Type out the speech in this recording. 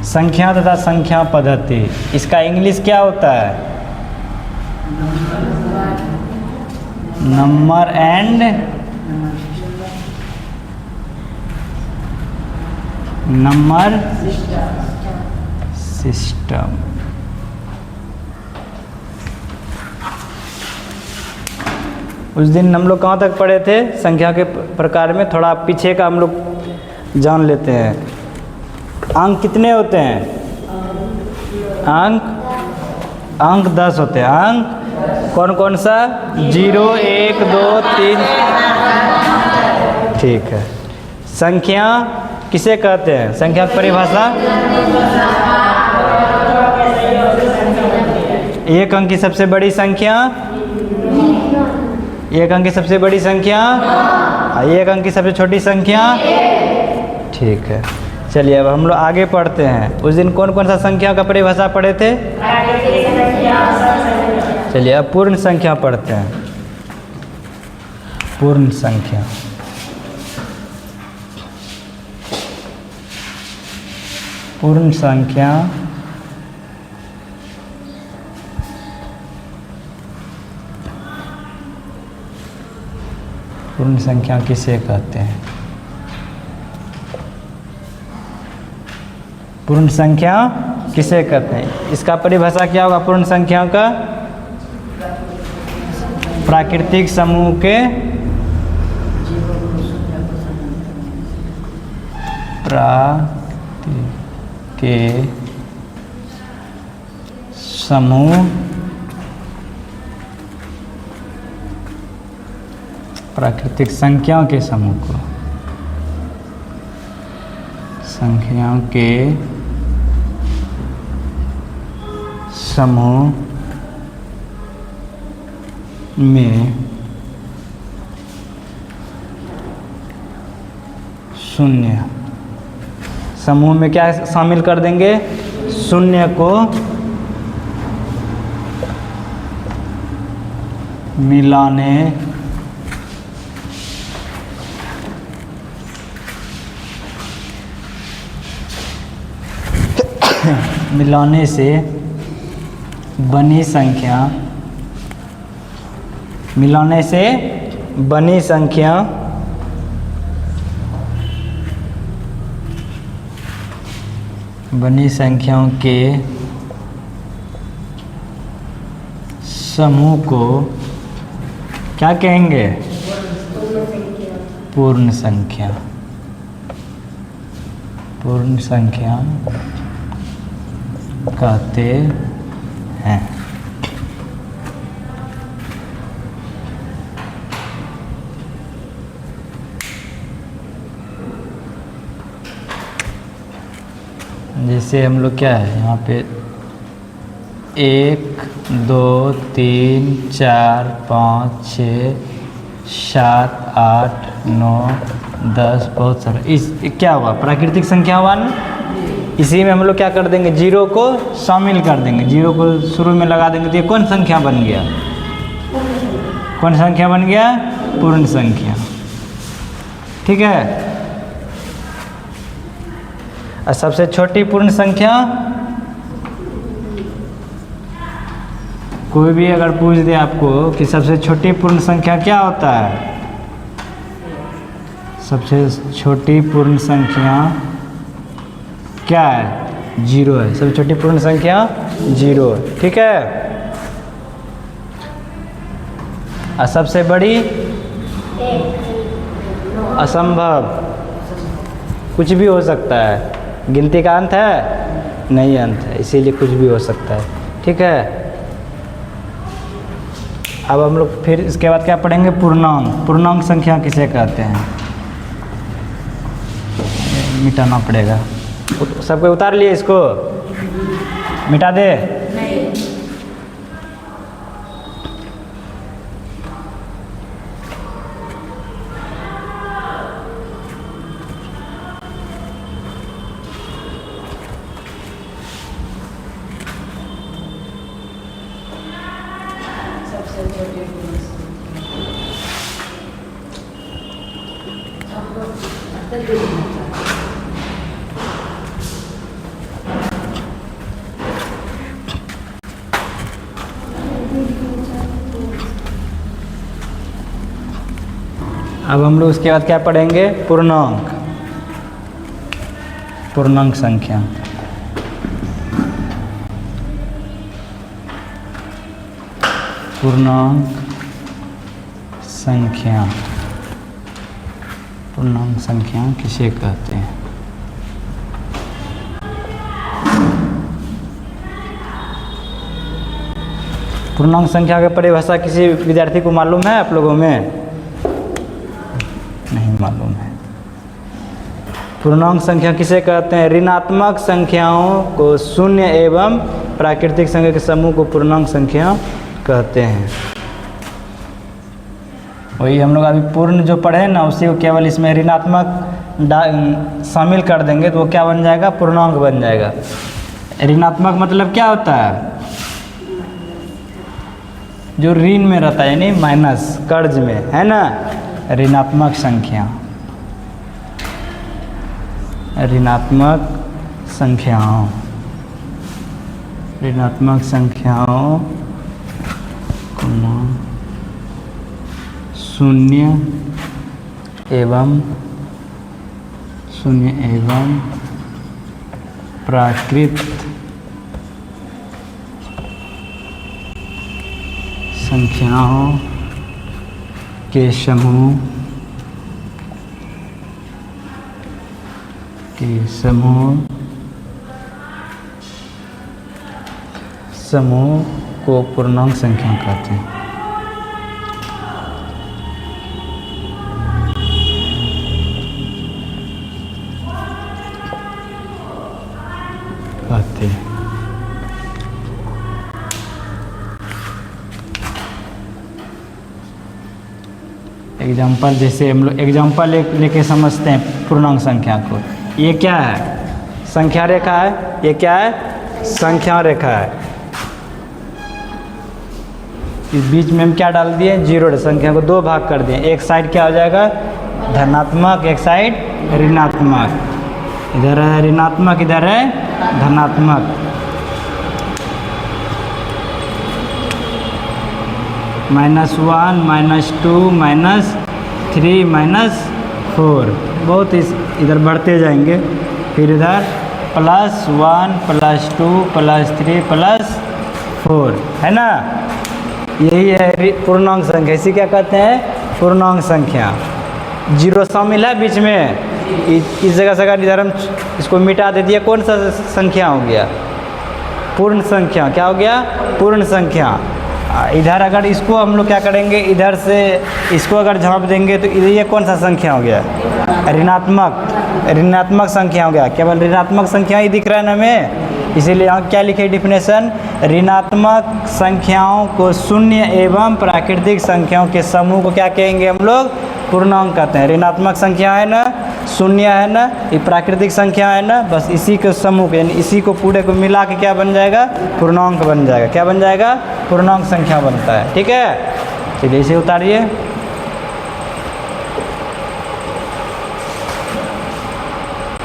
संख्या तथा संख्या पद्धति, इसका इंग्लिश क्या होता है? Number and number system. उस दिन हम लोग कहाँ तक पढ़े थे? संख्या के प्रकार में थोड़ा पीछे का हम लोग जान लेते हैं। अंक कितने होते हैं? अंक 10 होते हैं। अंक कौन कौन सा? 0, 1, 2, 3। ठीक है। संख्या किसे कहते हैं? संख्या की परिभाषा? एक अंक की सबसे बड़ी संख्या, एक अंक की सबसे बड़ी संख्या, एक अंक की सबसे छोटी संख्या। ठीक है, चलिए अब हम लोग आगे पढ़ते हैं। उस दिन कौन कौन सा संख्या का परिभाषा पढ़े थे? चलिए अब पूर्ण संख्या पढ़ते हैं। पूर्ण संख्या, पूर्ण संख्या पूर्ण संख्या किसे कहते हैं? पूर्ण संख्या किसे कहते हैं? इसका परिभाषा क्या होगा पूर्ण संख्या का? प्राकृतिक समूह के समूह प्राकृतिक संख्याओं के समूह को, संख्याओं के समूह में शून्य, समूह में क्या शामिल कर देंगे? शून्य को मिलाने से बनी संख्या, मिलाने से बनी संख्या बनी संख्याओं के समूह को क्या कहेंगे? पूर्ण संख्या। पूर्ण संख्या कहते हैं। जैसे हम लोग क्या है यहाँ पे 1, 2, 3, 4, 5, 6, 7, 8, 9, 10, बहुत सारा। इस क्या हुआ? प्राकृतिक संख्या हुआ ना। इसी में हम लोग क्या कर देंगे? जीरो को शामिल कर देंगे, जीरो को शुरू में लगा देंगे तो ये कौन संख्या बन गया? कौन संख्या बन गया? पूर्ण संख्या। ठीक है। और सबसे छोटी पूर्ण संख्या, कोई भी अगर पूछ दे आपको कि सबसे छोटी पूर्ण संख्या क्या होता है? सबसे छोटी पूर्ण संख्या क्या है? 0 है। सबसे छोटी पूर्ण संख्या 0 है। ठीक है। और सबसे बड़ी? असंभव। कुछ भी हो सकता है। गिनती का अंत है? नहीं अंत है, इसीलिए कुछ भी हो सकता है। ठीक है। अब हम लोग फिर इसके बाद क्या पढ़ेंगे? पूर्णांक। पूर्णांक संख्या किसे कहते हैं? मिटाना पड़ेगा। सबको उतार लिए, इसको मिटा दे। अब हम लोग उसके बाद क्या पढ़ेंगे? पूर्णांक। पूर्णांक संख्या। पूर्णांक संख्या। पूर्णांक संख्या किसे कहते हैं? पूर्णांक संख्या की परिभाषा किसी विद्यार्थी को मालूम है आप लोगों में? नहीं मालूम है। पूर्णांक संख्या किसे कहते हैं? ऋणात्मक संख्याओं को शून्य एवं प्राकृतिक संख्या के समूह को पूर्णांक संख्या कहते हैं। वही हम लोग अभी पूर्ण जो पढ़े ना, उसी को केवल इसमें ऋणात्मक शामिल कर देंगे तो वो क्या बन जाएगा? पूर्णांक बन जाएगा। ऋणात्मक मतलब क्या होता है? जो ऋण में रहता है, यानी माइनस, कर्ज में, है ना? ऋणात्मक संख्या। ऋणात्मक संख्याओं। ऋणात्मक संख्याओं को शून्य एवं प्राकृत संख्याओं के समूह को पूर्णांक संख्या कहते हैं। एग्जाम्पल, जैसे हम लोग एग्जाम्पल लेके समझते हैं पूर्णांक संख्या को। ये क्या है? संख्या रेखा है। ये क्या है? संख्या रेखा है। इस बीच में हम क्या डाल दिए? जीरो। संख्या को दो भाग कर दिए। एक साइड क्या हो जाएगा? धनात्मक, एक साइड ऋणात्मक। इधर है ऋणात्मक, इधर है धनात्मक। -1, -2, -3, -4 बहुत इधर बढ़ते जाएंगे। फिर इधर +1, +2, +3, +4, है ना? यही है पूर्णांक संख्या। इसी क्या कहते हैं? पूर्णांक संख्या। जीरो शामिल है बीच में। इस जगह से अगर इधर हम इसको मिटा दे दिए, कौन सा संख्या हो गया? पूर्ण संख्या। क्या हो गया? पूर्ण संख्या। इधर अगर इसको हम लोग क्या करेंगे? इधर से इसको अगर झाँप देंगे तो इधर ये कौन सा संख्या हो गया? ऋणात्मक संख्या हो गया। केवल ऋणात्मक संख्या ही दिख रहा है ना हमें, इसीलिए यहाँ क्या लिखे डिफिनेशन? ऋणात्मक संख्याओं को शून्य एवं प्राकृतिक संख्याओं के समूह को क्या कहेंगे हम लोग? पूर्णांक कहते हैं। ऋणात्मक संख्या है ना, शून्य है ना, ये प्राकृतिक संख्या है ना, बस इसी के समूह, यानी इसी को पूरे को मिला के क्या बन जाएगा? पूर्णांक बन जाएगा। क्या बन जाएगा? पूर्णांक संख्या बनता है। ठीक है, चलिए इसे उतारिए।